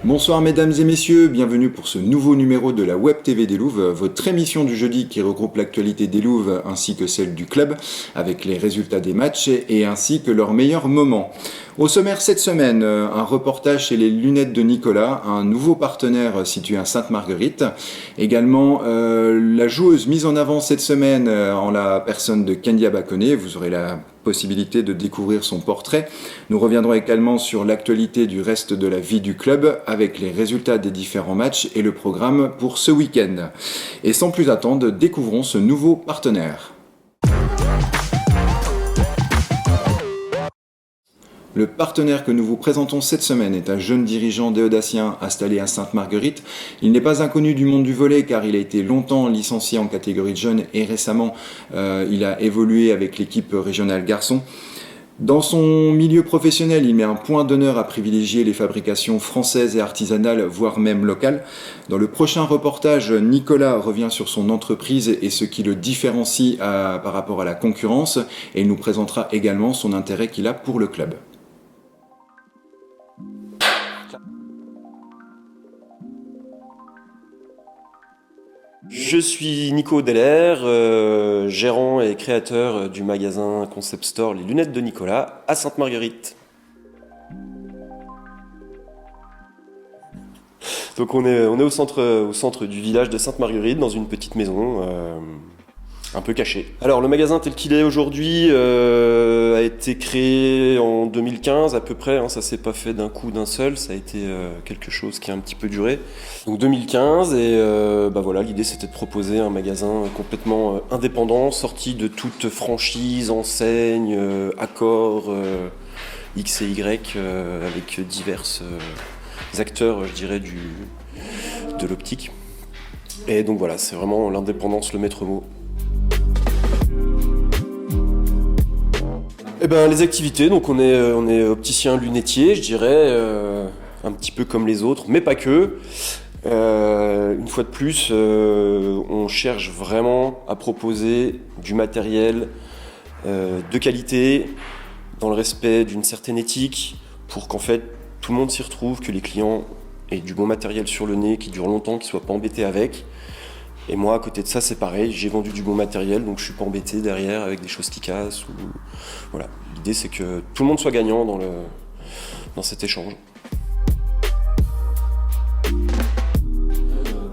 Bonsoir mesdames et messieurs, bienvenue pour ce nouveau numéro de la Web TV des Louves, votre émission du jeudi qui regroupe l'actualité des Louves ainsi que celle du club, avec les résultats des matchs et ainsi que leurs meilleurs moments. Au sommaire cette semaine, un reportage chez les lunettes de Nicolas, un nouveau partenaire situé à Sainte-Marguerite. Également la joueuse mise en avant cette semaine en la personne de Kendia Bakoné, vous aurez la possibilité de découvrir son portrait. Nous reviendrons également sur l'actualité du reste de la vie du club avec les résultats des différents matchs et le programme pour ce week-end. Et sans plus attendre, découvrons ce nouveau partenaire. Le partenaire que nous vous présentons cette semaine est un jeune dirigeant déodacien installé à Sainte-Marguerite. Il n'est pas inconnu du monde du volley car il a été longtemps licencié en catégorie de jeunes et récemment il a évolué avec l'équipe régionale garçons. Dans son milieu professionnel, il met un point d'honneur à privilégier les fabrications françaises et artisanales, voire même locales. Dans le prochain reportage, Nicolas revient sur son entreprise et ce qui le différencie par rapport à la concurrence et il nous présentera également son intérêt qu'il a pour le club. Je suis Nico Deller, gérant et créateur du magasin Concept Store Les Lunettes de Nicolas à Sainte-Marguerite. Donc on est au centre du village de Sainte-Marguerite, dans une petite maison un peu cachée. Alors le magasin tel qu'il est aujourd'hui a été créé en 2015 à peu près, hein, ça s'est pas fait d'un coup d'un seul, ça a été quelque chose qui a un petit peu duré. Donc 2015 et voilà, l'idée c'était de proposer un magasin complètement indépendant, sorti de toute franchise, enseigne, accord X et Y avec divers acteurs, je dirais, de l'optique. Et donc voilà, c'est vraiment l'indépendance, le maître mot. Eh ben, les activités, donc on est opticien lunetier, je dirais, un petit peu comme les autres, mais pas que. Une fois de plus, on cherche vraiment à proposer du matériel de qualité, dans le respect d'une certaine éthique, pour qu'en fait tout le monde s'y retrouve, que les clients aient du bon matériel sur le nez, qui dure longtemps, qu'ils ne soient pas embêtés avec. Et moi, à côté de ça, c'est pareil, j'ai vendu du bon matériel, donc je suis pas embêté derrière avec des choses qui cassent. Voilà. L'idée, c'est que tout le monde soit gagnant dans cet échange.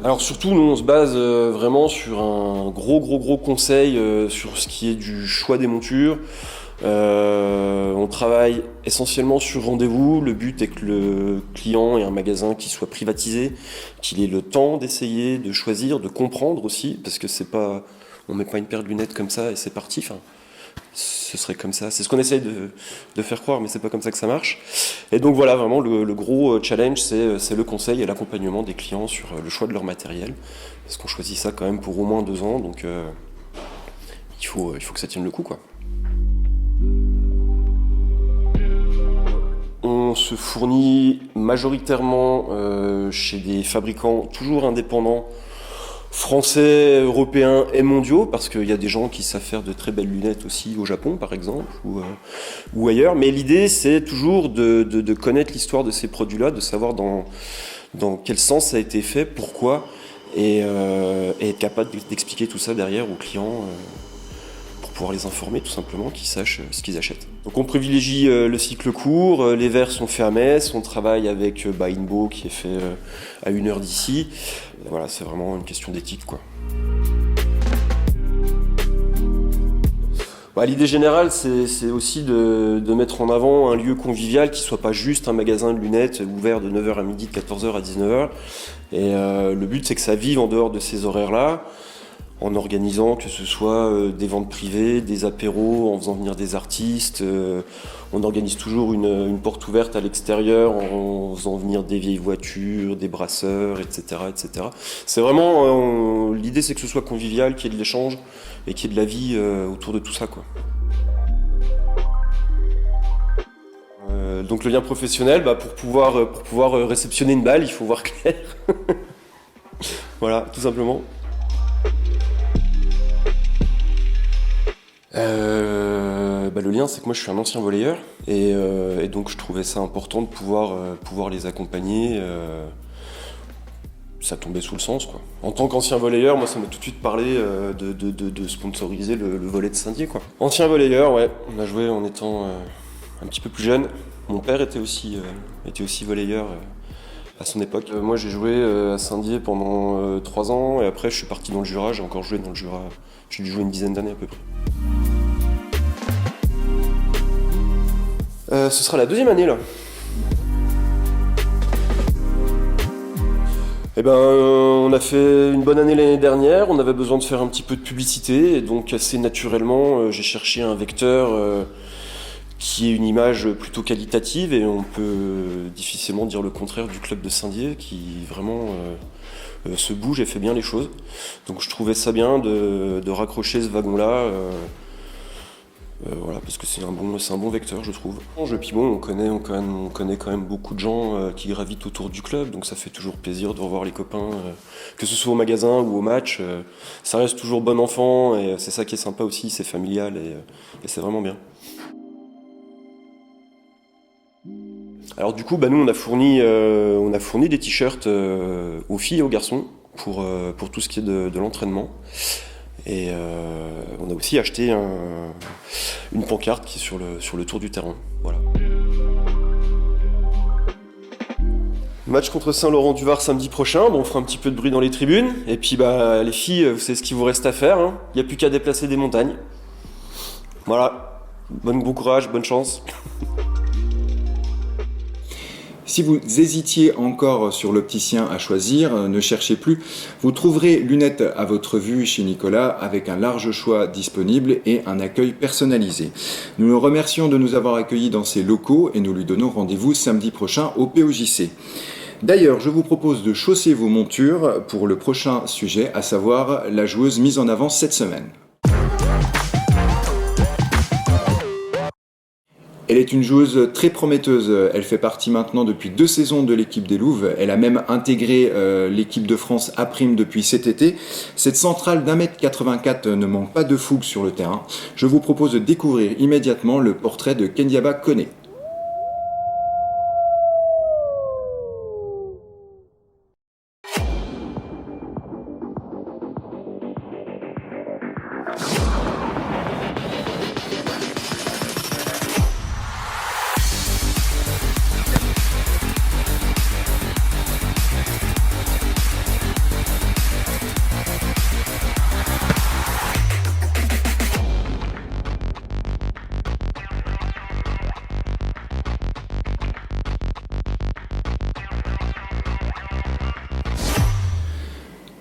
Alors surtout, nous, on se base vraiment sur un gros conseil sur ce qui est du choix des montures. On travaille essentiellement sur rendez-vous. Le but est que le client ait un magasin qui soit privatisé, qu'il ait le temps d'essayer, de choisir, de comprendre aussi, parce que on met pas une paire de lunettes comme ça et c'est parti. Enfin, ce serait comme ça. C'est ce qu'on essaye de faire croire, mais c'est pas comme ça que ça marche. Et donc voilà, vraiment le gros challenge, c'est le conseil et l'accompagnement des clients sur le choix de leur matériel, parce qu'on choisit ça quand même pour au moins 2 ans, donc il faut que ça tienne le coup, quoi. On se fournit majoritairement chez des fabricants toujours indépendants, français, européens et mondiaux, parce qu'il y a des gens qui savent faire de très belles lunettes aussi au Japon par exemple, ou ailleurs. Mais l'idée c'est toujours de connaître l'histoire de ces produits-là, de savoir dans quel sens ça a été fait, pourquoi, et être capable d'expliquer tout ça derrière aux clients. Pouvoir les informer tout simplement, qu'ils sachent ce qu'ils achètent. Donc on privilégie le cycle court, les verres sont faits à Metz, on travaille avec Inbo qui est fait à 1 heure d'ici. Voilà, c'est vraiment une question d'éthique, quoi. L'idée générale, c'est aussi de mettre en avant un lieu convivial qui soit pas juste un magasin de lunettes ouvert de 9h à midi, de 14h à 19h. Et le but c'est que ça vive en dehors de ces horaires-là, en organisant que ce soit des ventes privées, des apéros, en faisant venir des artistes. On organise toujours une porte ouverte à l'extérieur en faisant venir des vieilles voitures, des brasseurs, etc. etc. C'est vraiment... l'idée c'est que ce soit convivial, qu'il y ait de l'échange et qu'il y ait de la vie autour de tout ça, quoi. Donc le lien professionnel, pour pouvoir réceptionner une balle, il faut voir clair. Voilà, tout simplement. Le lien, c'est que moi je suis un ancien volleyeur et donc je trouvais ça important de pouvoir les accompagner. Ça tombait sous le sens, quoi. En tant qu'ancien volleyeur, moi ça m'a tout de suite parlé de sponsoriser le volley de Saint-Dié, quoi. Ancien volleyeur, ouais, on a joué en étant un petit peu plus jeune. Mon père était aussi volleyeur à son époque. Moi j'ai joué à Saint-Dié pendant 3 ans et après je suis parti dans le Jura, j'ai encore joué dans le Jura. J'ai dû jouer une dizaine d'années à peu près. Ce sera la 2e année là. On a fait une bonne année l'année dernière, on avait besoin de faire un petit peu de publicité, et donc assez naturellement, j'ai cherché un vecteur qui ait une image plutôt qualitative, et on peut difficilement dire le contraire du club de Saint-Dié, qui vraiment se bouge et fait bien les choses. Donc je trouvais ça bien de raccrocher ce wagon-là, voilà, parce que c'est un bon vecteur, je trouve. Puis bon, on connaît quand même beaucoup de gens qui gravitent autour du club, donc ça fait toujours plaisir de revoir les copains, que ce soit au magasin ou au match. Ça reste toujours bon enfant, et c'est ça qui est sympa aussi, c'est familial, et c'est vraiment bien. Alors du coup, nous on a fourni des t-shirts aux filles et aux garçons pour tout ce qui est de l'entraînement. Et on a aussi acheté une pancarte qui est sur le tour du terrain. Voilà. Match contre Saint-Laurent-du-Var samedi prochain. On fera un petit peu de bruit dans les tribunes. Et puis les filles, vous savez ce qu'il vous reste à faire. Il n'y a plus qu'à déplacer des montagnes. Voilà. Bon courage, bonne chance. Si vous hésitiez encore sur l'opticien à choisir, ne cherchez plus. Vous trouverez lunettes à votre vue chez Nicolas avec un large choix disponible et un accueil personnalisé. Nous le remercions de nous avoir accueillis dans ses locaux et nous lui donnons rendez-vous samedi prochain au POJC. D'ailleurs, je vous propose de chausser vos montures pour le prochain sujet, à savoir la joueuse mise en avant cette semaine. Elle est une joueuse très prometteuse, elle fait partie maintenant depuis 2 saisons de l'équipe des Louves, elle a même intégré l'équipe de France A' depuis cet été. Cette centrale d'1m84 ne manque pas de fougue sur le terrain. Je vous propose de découvrir immédiatement le portrait de Kendiaba Koné.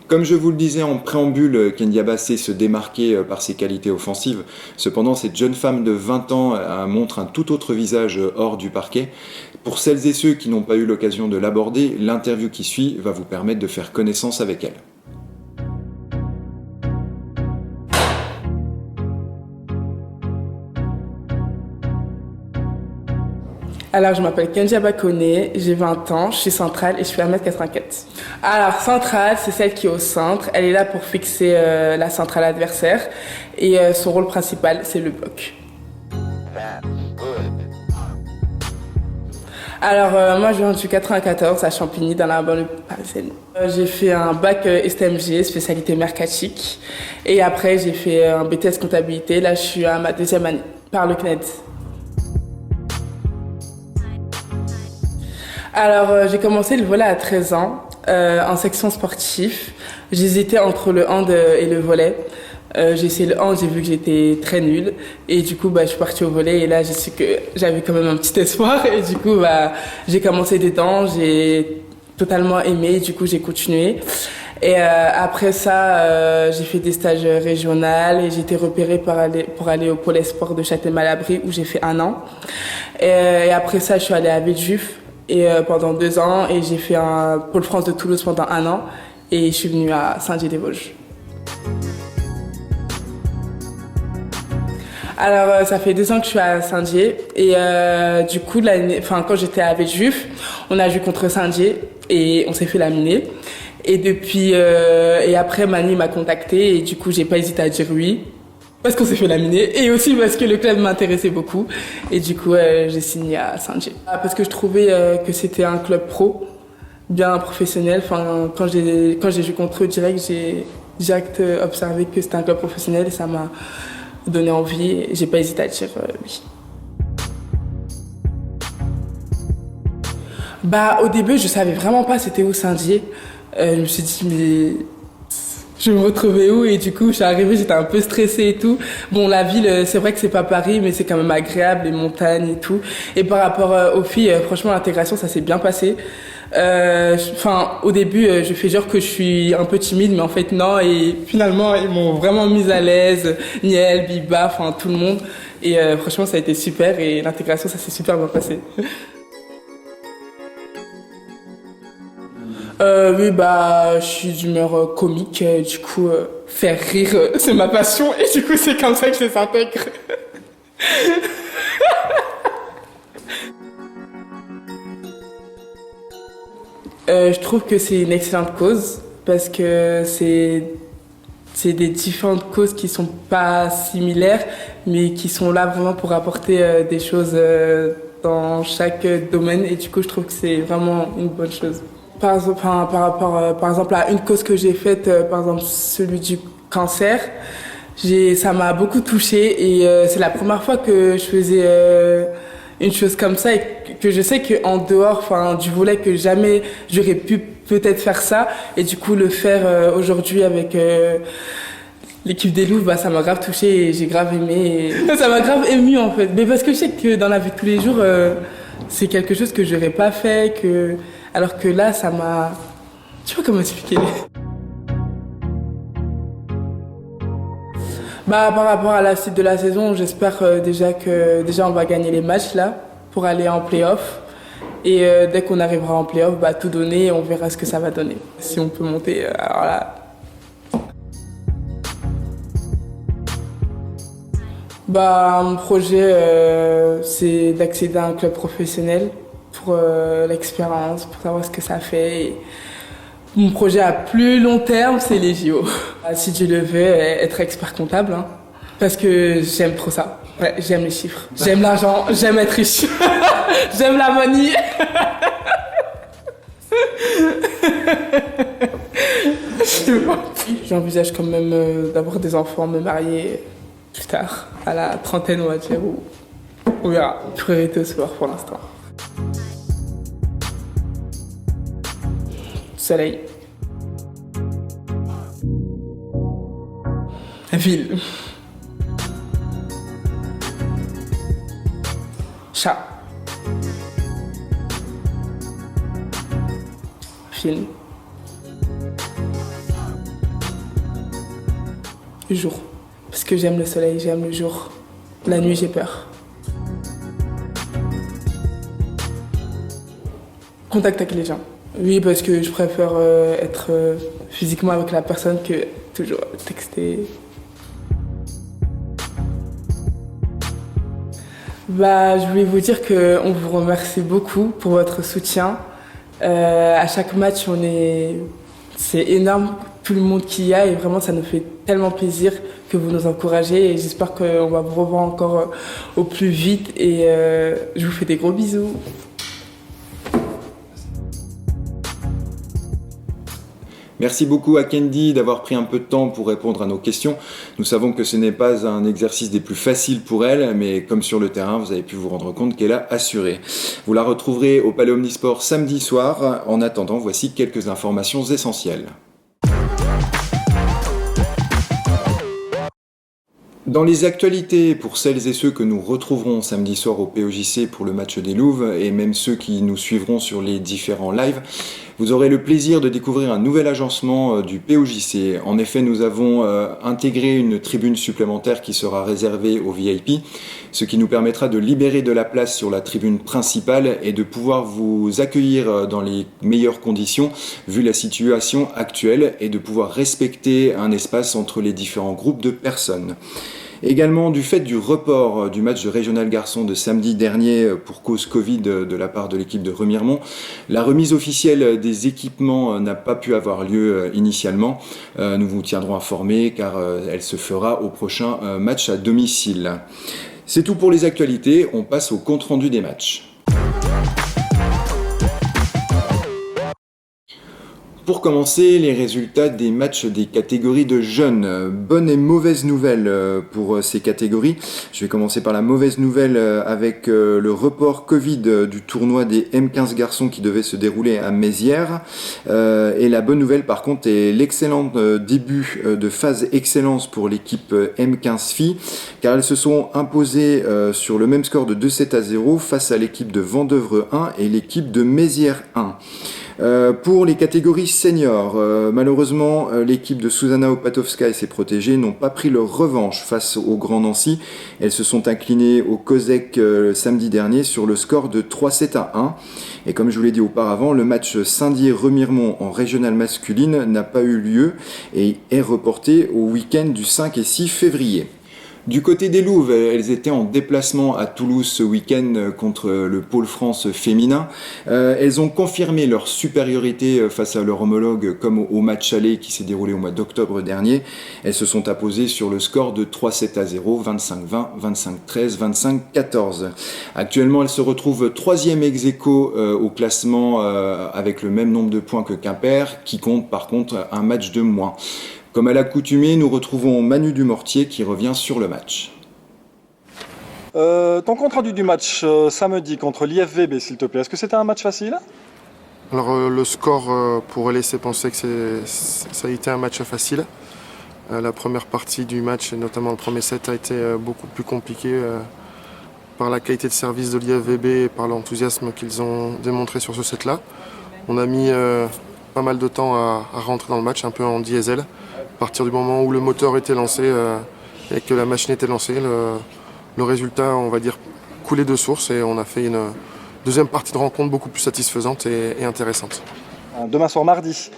Comme je vous le disais en préambule, Kendiaba sait se démarquer par ses qualités offensives. Cependant, cette jeune femme de 20 ans montre un tout autre visage hors du parquet. Pour celles et ceux qui n'ont pas eu l'occasion de l'aborder, l'interview qui suit va vous permettre de faire connaissance avec elle. Alors, je m'appelle Kendiaba Koné, j'ai 20 ans, je suis centrale et je fais 1m84. Alors, centrale, c'est celle qui est au centre. Elle est là pour fixer la centrale adversaire et son rôle principal, c'est le bloc. Alors, moi, je viens du 94 à Champigny, dans la banlieue parisienne. J'ai fait un bac STMG, spécialité mercatique. Et après, j'ai fait un BTS comptabilité. Là, je suis à ma 2e année, par le CNED. Alors, j'ai commencé le volley à 13 ans, en section sportive. J'hésitais entre le hand et le volley. J'ai essayé le hand, j'ai vu que j'étais très nulle. Et du coup, je suis partie au volley et là, j'ai su que j'avais quand même un petit espoir. Et du coup, j'ai commencé dedans, j'ai totalement aimé, du coup, j'ai continué. Et après ça, j'ai fait des stages régionaux et j'ai été repérée pour aller au pôle sport de Châtel-Malabry où j'ai fait 1 an. Et après ça, je suis allée à Villejuif. Et pendant 2 ans, et j'ai fait un pôle France de Toulouse pendant 1 an, et je suis venue à Saint-Dié-des-Vosges. Alors, ça fait 2 ans que je suis à Saint-Dié, et du coup, quand j'étais à Villejuif, on a joué contre Saint-Dié, et on s'est fait laminer. Et depuis, et après, Manu m'a contactée, et du coup, j'ai pas hésité à dire oui. parce qu'on s'est fait laminer et aussi parce que le club m'intéressait beaucoup. Et du coup, j'ai signé à Saint-Gilles. Parce que je trouvais que c'était un club pro, bien professionnel. Enfin, quand j'ai joué contre eux direct, j'ai direct observé que c'était un club professionnel et ça m'a donné envie. Et j'ai pas hésité à dire oui. Au début, je savais vraiment pas c'était où Saint-Dié. Je me suis dit, mais je me retrouvais où? Et du coup, je suis arrivée, j'étais un peu stressée et tout. Bon, la ville, c'est vrai que c'est pas Paris, mais c'est quand même agréable, les montagnes et tout. Et par rapport aux filles, franchement, l'intégration, ça s'est bien passé. Au début, je fais genre que je suis un peu timide, mais en fait, non. Et finalement, ils m'ont vraiment mise à l'aise. Niel, Biba, enfin, tout le monde. Et franchement, ça a été super. Et l'intégration, ça s'est super bien passé. Oui, je suis d'humeur comique, du coup, faire rire, c'est ma passion, et du coup, c'est comme ça que je les intègre. Je trouve que c'est une excellente cause, parce que c'est des différentes causes qui sont pas similaires, mais qui sont là vraiment pour apporter des choses dans chaque domaine, et du coup, je trouve que c'est vraiment une bonne chose. Par exemple à une cause que j'ai faite, par exemple celui du cancer, ça m'a beaucoup touchée et c'est la première fois que je faisais une chose comme ça et que je sais qu'en dehors du volley que jamais j'aurais pu peut-être faire ça et du coup le faire aujourd'hui avec l'équipe des Louves, ça m'a grave touchée et j'ai grave aimé. Ça m'a grave émue en fait, mais parce que je sais que dans la vie de tous les jours c'est quelque chose que j'aurais pas fait, alors que là, ça m'a... Je sais pas comment expliquer. Par rapport à la suite de la saison, j'espère déjà on va gagner les matchs là pour aller en play-off. Et dès qu'on arrivera en play-off, tout donner et on verra ce que ça va donner. Si on peut monter, alors là... Mon projet, c'est d'accéder à un club professionnel pour l'expérience, pour savoir ce que ça fait. Et mon projet à plus long terme, c'est les JO. Si Dieu le veut, être expert comptable, hein, parce que j'aime trop ça. Ouais, j'aime les chiffres, j'aime l'argent, j'aime être riche, j'aime la money. J'envisage quand même d'avoir des enfants, me marier plus tard, à la trentaine on va dire, ou on verra. Priorité au sport pour l'instant. Soleil. Ville. Chat. Film. Jour. Parce que j'aime le soleil, j'aime le jour. La nuit, j'ai peur. Contact avec les gens. Oui, parce que je préfère être physiquement avec la personne que toujours texter. Je voulais vous dire qu'on vous remercie beaucoup pour votre soutien. À chaque match, c'est énorme, tout le monde qui y a, et vraiment ça nous fait tellement plaisir que vous nous encouragez et j'espère qu'on va vous revoir encore au plus vite et je vous fais des gros bisous. Merci beaucoup à Kendi d'avoir pris un peu de temps pour répondre à nos questions. Nous savons que ce n'est pas un exercice des plus faciles pour elle, mais comme sur le terrain, vous avez pu vous rendre compte qu'elle a assuré. Vous la retrouverez au Palais Omnisport samedi soir. En attendant, voici quelques informations essentielles. Dans les actualités, pour celles et ceux que nous retrouverons samedi soir au POJC pour le match des Louves, et même ceux qui nous suivront sur les différents lives, vous aurez le plaisir de découvrir un nouvel agencement du POJC. En effet, nous avons intégré une tribune supplémentaire qui sera réservée aux VIP, ce qui nous permettra de libérer de la place sur la tribune principale et de pouvoir vous accueillir dans les meilleures conditions vu la situation actuelle et de pouvoir respecter un espace entre les différents groupes de personnes. Également du fait du report du match de Régional Garçon de samedi dernier pour cause Covid de la part de l'équipe de Remiremont, la remise officielle des équipements n'a pas pu avoir lieu initialement. Nous vous tiendrons informés car elle se fera au prochain match à domicile. C'est tout pour les actualités, on passe au compte-rendu des matchs. Pour commencer, les résultats des matchs des catégories de jeunes. Bonne et mauvaise nouvelle pour ces catégories. Je vais commencer par la mauvaise nouvelle avec le report Covid du tournoi des M15 garçons qui devait se dérouler à Mézières. Et la bonne nouvelle par contre est l'excellent début de phase excellence pour l'équipe M15 filles, car elles se sont imposées sur le même score de 2-7-0 face à l'équipe de Vendeuvre 1 et l'équipe de Mézières 1. Pour les catégories seniors, malheureusement l'équipe de Susanna Opatowska et ses protégés n'ont pas pris leur revanche face au Grand Nancy. Elles se sont inclinées au COSEC samedi dernier sur le score de 3-7-1. Et comme je vous l'ai dit auparavant, le match Saint-Dié-Remiremont en régionale masculine n'a pas eu lieu et est reporté au week-end du 5 et 6 février. Du côté des Louves, elles étaient en déplacement à Toulouse ce week-end contre le Pôle France féminin. Elles ont confirmé leur supériorité face à leur homologue comme au match aller qui s'est déroulé au mois d'octobre dernier. Elles se sont imposées sur le score de 3-7-0, 25-20, 25-13, 25-14. Actuellement, elles se retrouvent 3e ex aequo au classement avec le même nombre de points que Quimper, qui compte par contre un match de moins. Comme à l'accoutumée, nous retrouvons Manu Dumortier qui revient sur le match. Ton compte rendu du match samedi contre l'IFVB, s'il te plaît, est-ce que c'était un match facile ? Alors le score pourrait laisser penser que ça a été un match facile. La première partie du match, et notamment le premier set, a été beaucoup plus compliqué par la qualité de service de l'IFVB et par l'enthousiasme qu'ils ont démontré sur ce set-là. On a mis pas mal de temps à rentrer dans le match, un peu en diesel. À partir du moment où le moteur était lancé et que la machine était lancée, le résultat, on va dire, coulait de source et on a fait une deuxième partie de rencontre beaucoup plus satisfaisante et intéressante. Demain soir, mardi,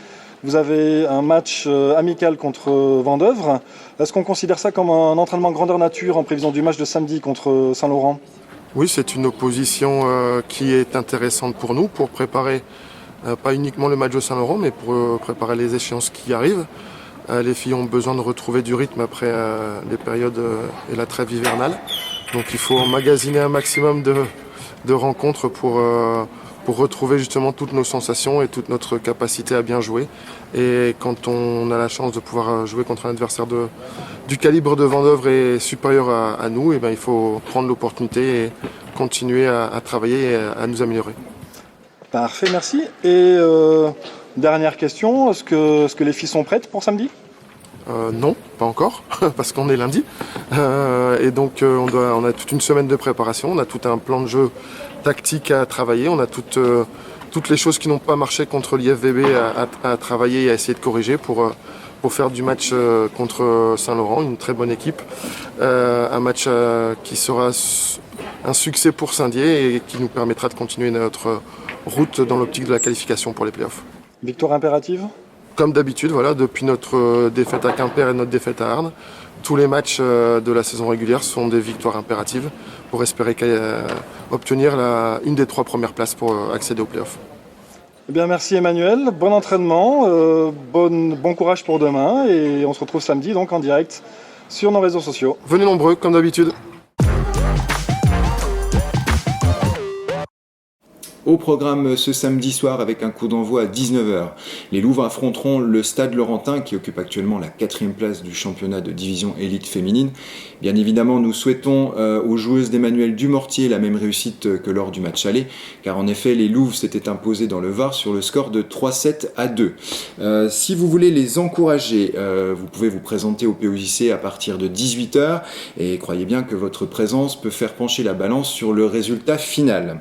vous avez un match amical contre Vendeuvre. Est-ce qu'on considère ça comme un entraînement grandeur nature en prévision du match de samedi contre Saint-Laurent ? Oui, c'est une opposition qui est intéressante pour nous, pour préparer pas uniquement le match de Saint-Laurent, mais pour préparer les échéances qui arrivent. Les filles ont besoin de retrouver du rythme après les périodes et la trêve hivernale. Donc il faut emmagasiner un maximum de rencontres pour retrouver justement toutes nos sensations et toute notre capacité à bien jouer. Et quand on a la chance de pouvoir jouer contre un adversaire du calibre de Vendeuvre et supérieur à nous, et ben il faut prendre l'opportunité et continuer à travailler et à nous améliorer. Parfait, merci. Et dernière question, est-ce que les filles sont prêtes pour samedi ? Non, pas encore, parce qu'on est lundi. Et donc on a toute une semaine de préparation, on a tout un plan de jeu tactique à travailler, on a toutes les choses qui n'ont pas marché contre l'IFVB à travailler et à essayer de corriger pour faire du match contre Saint-Laurent, une très bonne équipe. Un match qui sera un succès pour Saint-Dié et qui nous permettra de continuer notre route dans l'optique de la qualification pour les playoffs. Victoire impérative ? Comme d'habitude, voilà, depuis notre défaite à Quimper et notre défaite à Arnes, tous les matchs de la saison régulière sont des victoires impératives pour espérer obtenir une des 3 premières places pour accéder aux playoffs. Eh bien, merci Emmanuel, bon entraînement, bon courage pour demain et on se retrouve samedi donc en direct sur nos réseaux sociaux. Venez nombreux, comme d'habitude. Au programme ce samedi soir avec un coup d'envoi à 19h. Les Louves affronteront le Stade Laurentin qui occupe actuellement la 4e place du championnat de division élite féminine. Bien évidemment, nous souhaitons aux joueuses d'Emmanuel Dumortier la même réussite que lors du match aller, car en effet, les Louves s'étaient imposées dans le Var sur le score de 3-7-2. Si vous voulez les encourager, vous pouvez vous présenter au POJC à partir de 18h et croyez bien que votre présence peut faire pencher la balance sur le résultat final.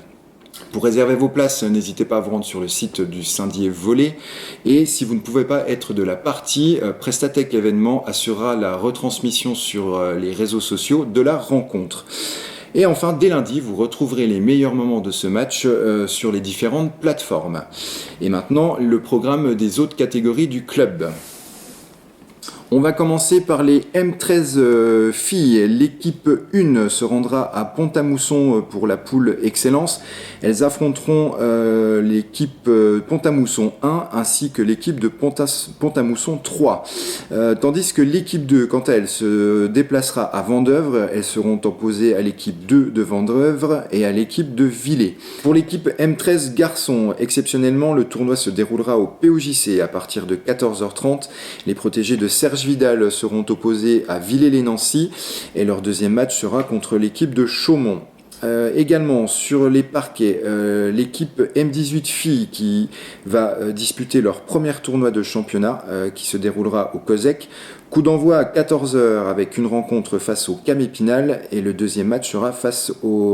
Pour réserver vos places, n'hésitez pas à vous rendre sur le site du Saint-Dié Volley. Et si vous ne pouvez pas être de la partie, Prestatec Événements assurera la retransmission sur les réseaux sociaux de la rencontre. Et enfin, dès lundi, vous retrouverez les meilleurs moments de ce match sur les différentes plateformes. Et maintenant, le programme des autres catégories du club. On va commencer par les M13 filles. L'équipe 1 se rendra à Pont-à-Mousson pour la poule Excellence. Elles affronteront l'équipe Pont-à-Mousson 1 ainsi que l'équipe de Pont-à-Mousson 3. Tandis que l'équipe 2, quant à elle, se déplacera à Vendeuvre. Elles seront opposées à l'équipe 2 de Vendeuvre et à l'équipe de Villers. Pour l'équipe M13 garçons, exceptionnellement, le tournoi se déroulera au POJC à partir de 14h30. Les protégés de Serge Vidal seront opposés à Villers-les-Nancy et leur deuxième match sera contre l'équipe de Chaumont. Également sur les parquets, l'équipe M18 filles qui va disputer leur premier tournoi de championnat qui se déroulera au COSEC. Coup d'envoi à 14h avec une rencontre face au Cam Épinal et le deuxième match sera face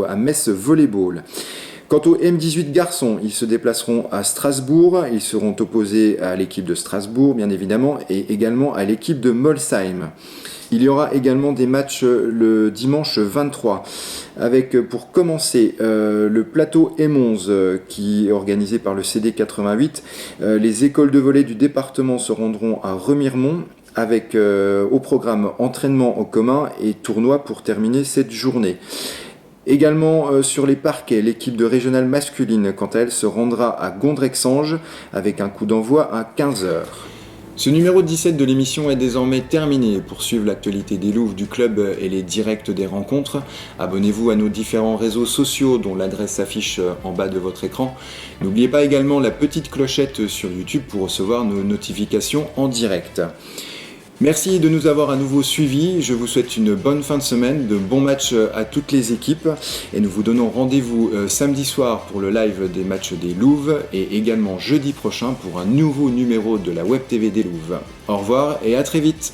à Metz Volleyball. Quant aux M18 garçons, ils se déplaceront à Strasbourg, ils seront opposés à l'équipe de Strasbourg bien évidemment et également à l'équipe de Molsheim. Il y aura également des matchs le dimanche 23 avec pour commencer le plateau M11 qui est organisé par le CD88. Les écoles de volley du département se rendront à Remiremont avec au programme entraînement en commun et tournoi pour terminer cette journée. Également sur les parquets, l'équipe de régionale masculine, quant à elle, se rendra à Gondrexange avec un coup d'envoi à 15h. Ce numéro 17 de l'émission est désormais terminé. Pour suivre l'actualité des Louves, du club et les directs des rencontres, abonnez-vous à nos différents réseaux sociaux dont l'adresse s'affiche en bas de votre écran. N'oubliez pas également la petite clochette sur YouTube pour recevoir nos notifications en direct. Merci de nous avoir à nouveau suivis. Je vous souhaite une bonne fin de semaine, de bons matchs à toutes les équipes et nous vous donnons rendez-vous samedi soir pour le live des matchs des Louves et également jeudi prochain pour un nouveau numéro de la Web TV des Louves. Au revoir et à très vite.